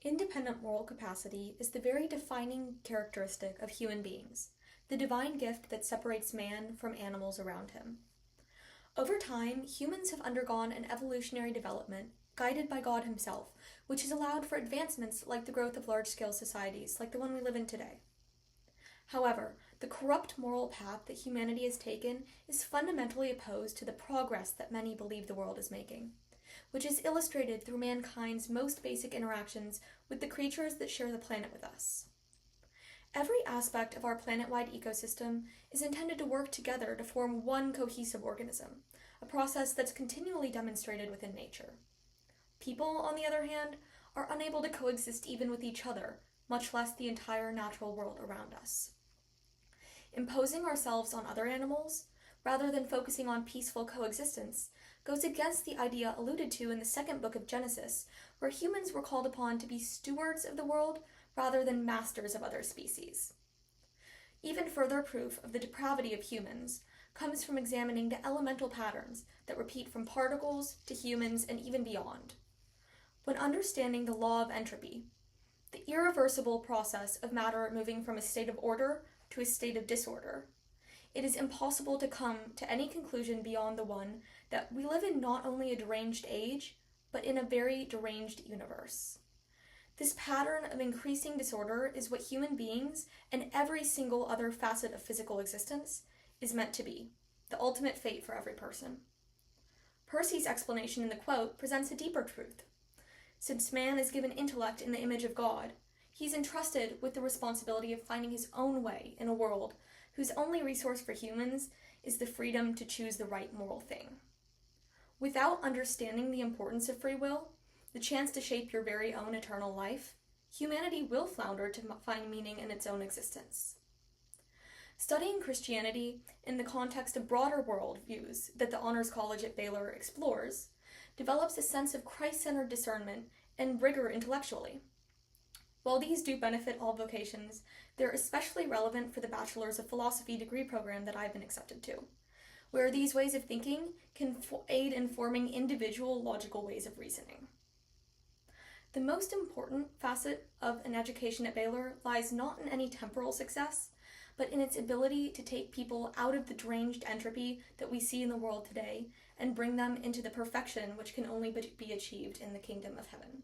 Independent moral capacity is the very defining characteristic of human beings, the divine gift that separates man from animals around him. Over time, humans have undergone an evolutionary development guided by God himself, which has allowed for advancements like the growth of large-scale societies like the one we live in today. However, the corrupt moral path that humanity has taken is fundamentally opposed to the progress that many believe the world is making, which is illustrated through mankind's most basic interactions with the creatures that share the planet with us. Every aspect of our planet-wide ecosystem is intended to work together to form one cohesive organism, a process that's continually demonstrated within nature. People, on the other hand, are unable to coexist even with each other, much less the entire natural world around us. Imposing ourselves on other animals, rather than focusing on peaceful coexistence, goes against the idea alluded to in the second book of Genesis, where humans were called upon to be stewards of the world rather than masters of other species. Even further proof of the depravity of humans comes from examining the elemental patterns that repeat from particles to humans and even beyond. When understanding the law of entropy, the irreversible process of matter moving from a state of order to a state of disorder, it is impossible to come to any conclusion beyond the one that we live in not only a deranged age, but in a very deranged universe. This pattern of increasing disorder is what human beings and every single other facet of physical existence is meant to be, the ultimate fate for every person. Percy's explanation in the quote presents a deeper truth. Since man is given intellect in the image of God, he's entrusted with the responsibility of finding his own way in a world whose only resource for humans is the freedom to choose the right moral thing. Without understanding the importance of free will, the chance to shape your very own eternal life, humanity will flounder to find meaning in its own existence. Studying Christianity in the context of broader worldviews that the Honors College at Baylor explores develops a sense of Christ-centered discernment and rigor intellectually. While these do benefit all vocations, they're especially relevant for the Bachelor's of Philosophy degree program that I've been accepted to, where these ways of thinking can aid in forming individual logical ways of reasoning. The most important facet of an education at Baylor lies not in any temporal success, but in its ability to take people out of the deranged entropy that we see in the world today and bring them into the perfection which can only be achieved in the kingdom of heaven.